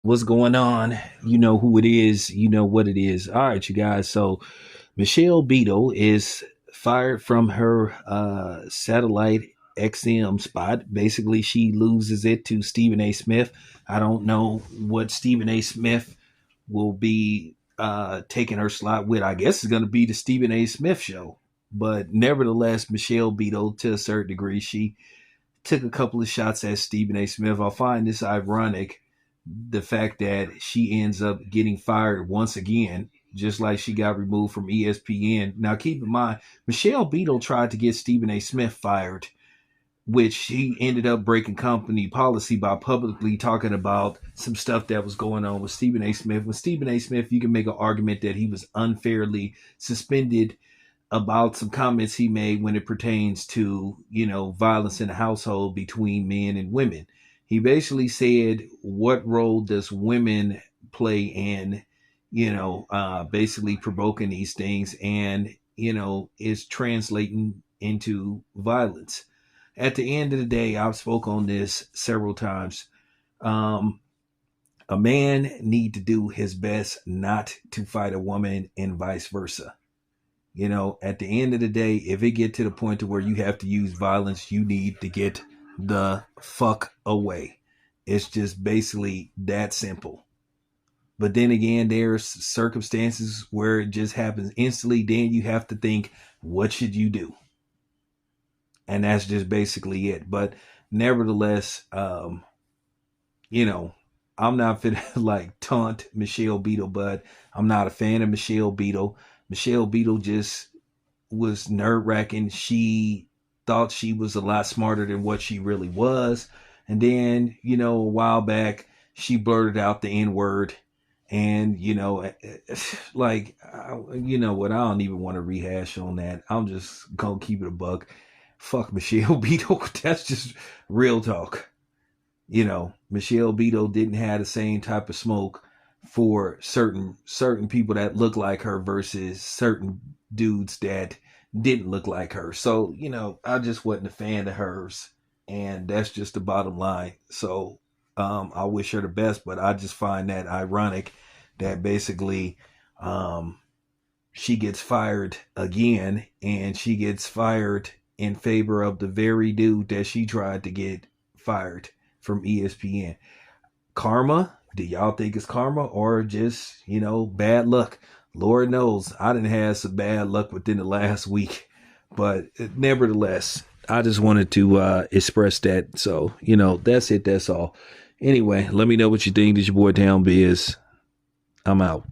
What's going on? You know who it is. You know what it is. All right, you guys. So Michelle Beadle is fired from her satellite XM spot. Basically, she loses it to Stephen A. Smith. I don't know what Stephen A. Smith will be taking her slot with. I guess it's going to be the Stephen A. Smith show. But nevertheless, Michelle Beadle, to a certain degree, she took a couple of shots at Stephen A. Smith. I find this ironic, the fact that she ends up getting fired once again, just like she got removed from ESPN. Now, keep in mind, Michelle Beadle tried to get Stephen A. Smith fired, which he ended up breaking company policy by publicly talking about some stuff that was going on with Stephen A. Smith. With Stephen A. Smith, you can make an argument that he was unfairly suspended about some comments he made when it pertains to, violence in the household between men and women. He basically said, what role does women play in, basically provoking these things and, is translating into violence. At the end of the day, I've spoke on this several times. Um, a man need to do his best not to fight a woman and vice versa. At the end of the day, if it get to the point to where you have to use violence, you need to get the fuck away. It's just basically that simple. But then again, there's circumstances where it just happens instantly. Then you have to think, what should you do? And that's just basically it. But nevertheless, you know, I'm not fit like taunt Michelle Beadle, but I'm not a fan of Michelle Beadle. Michelle Beadle just was nerve wracking. She thought she was a lot smarter than what she really was. And then, a while back, she blurted out the N word. And, like, you know what? I don't even want to rehash on that. I'm just going to keep it a buck. Fuck Michelle Beadle. That's just real talk. Michelle Beadle didn't have the same type of smoke for certain people that look like her versus certain dudes that didn't look like her. So, I just wasn't a fan of hers, and that's just the bottom line. So, I wish her the best, but I just find that ironic that basically she gets fired again, and she gets fired in favor of the very dude that she tried to get fired from ESPN. Karma? Do y'all think it's karma or just, bad luck? Lord knows I didn't have some bad luck within the last week. But nevertheless, I just wanted to express that. So, that's it. That's all. Anyway, let me know what you think. This is your boy Down Biz. I'm out.